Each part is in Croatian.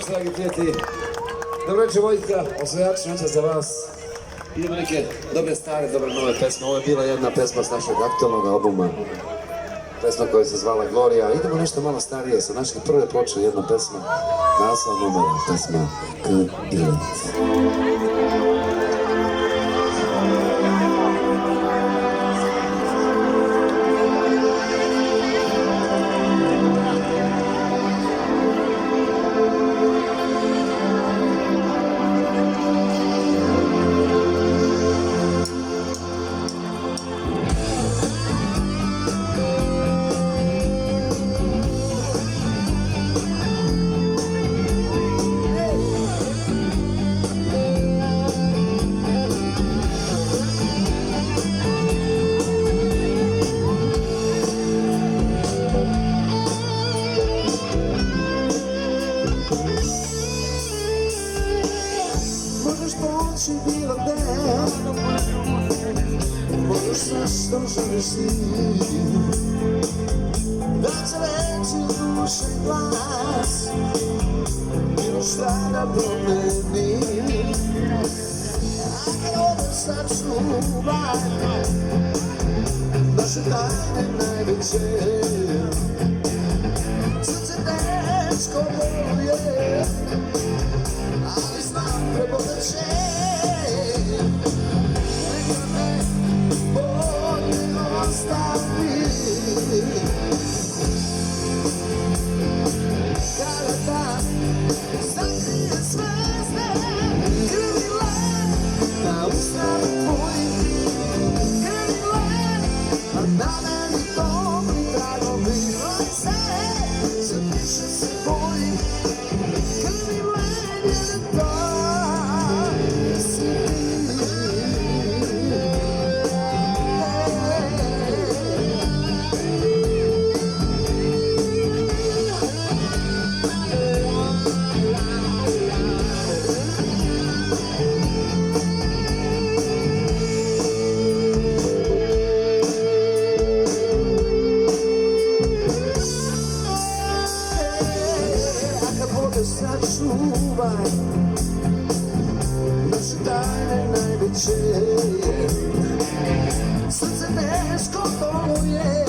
Dragi prijatelji, dobro večer Vojtka, osvajači noća za vas. Idemo neke dobre stare, dobre nove pesme. Ovo je bila jedna pesma s našeg aktualnog albuma, pesma koja se zvala Gloria. Idemo nešto malo starije, sa naše prve ploče, jedna pesma, naslov numera, pesma K. Ilet. Bilo gde, možeš sve što želiš ti, da će reći duše glas, bilo šta da promeni. A kad odem sačuvaj naše tajne najveće, srce dečko voluje, ali znam prebogat će. Kada dan zakrije zvezde, krvile na usnama tvojim, krvile, a na meni dobri drago bilo se, sve više se bojim, krvile jedan dan si ti. čuvaj naše tajne najveće. Srce teško doluje,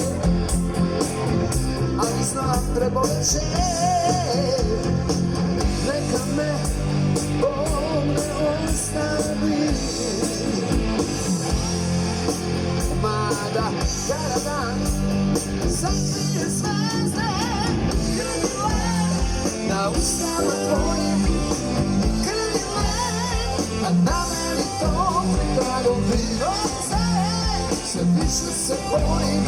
ali znam preboleće. Neka me Bog ne ostavi, mada kada dan sakrije zvezde, krvi led na usnama tvojim, krvi led, a na meni topli tragovi roze. Sve više se bojim,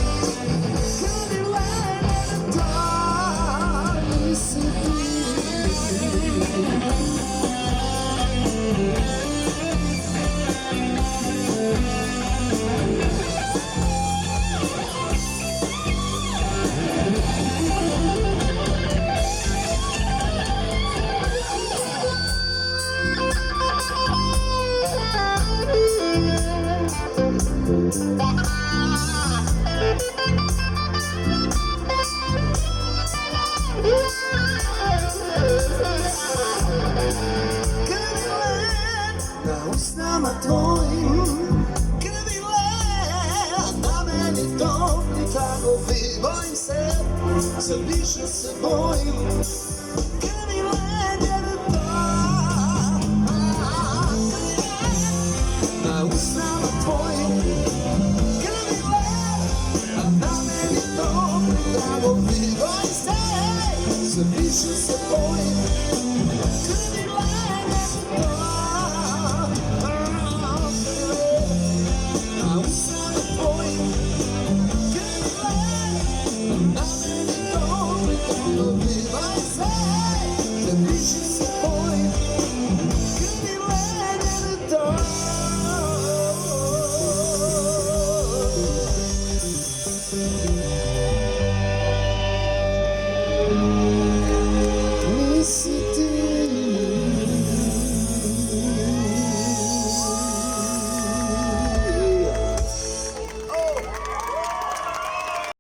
krvi led, da nisi ti. Usnama tvojim, krvi led, na meni topli tragovi. Bojim se, sve više se bojim, krvi led, jer na usnama tvojim, krvi led, a na meni topli tragovi. Bojim se, sve više se bojim, krvi led, jer nisi ti.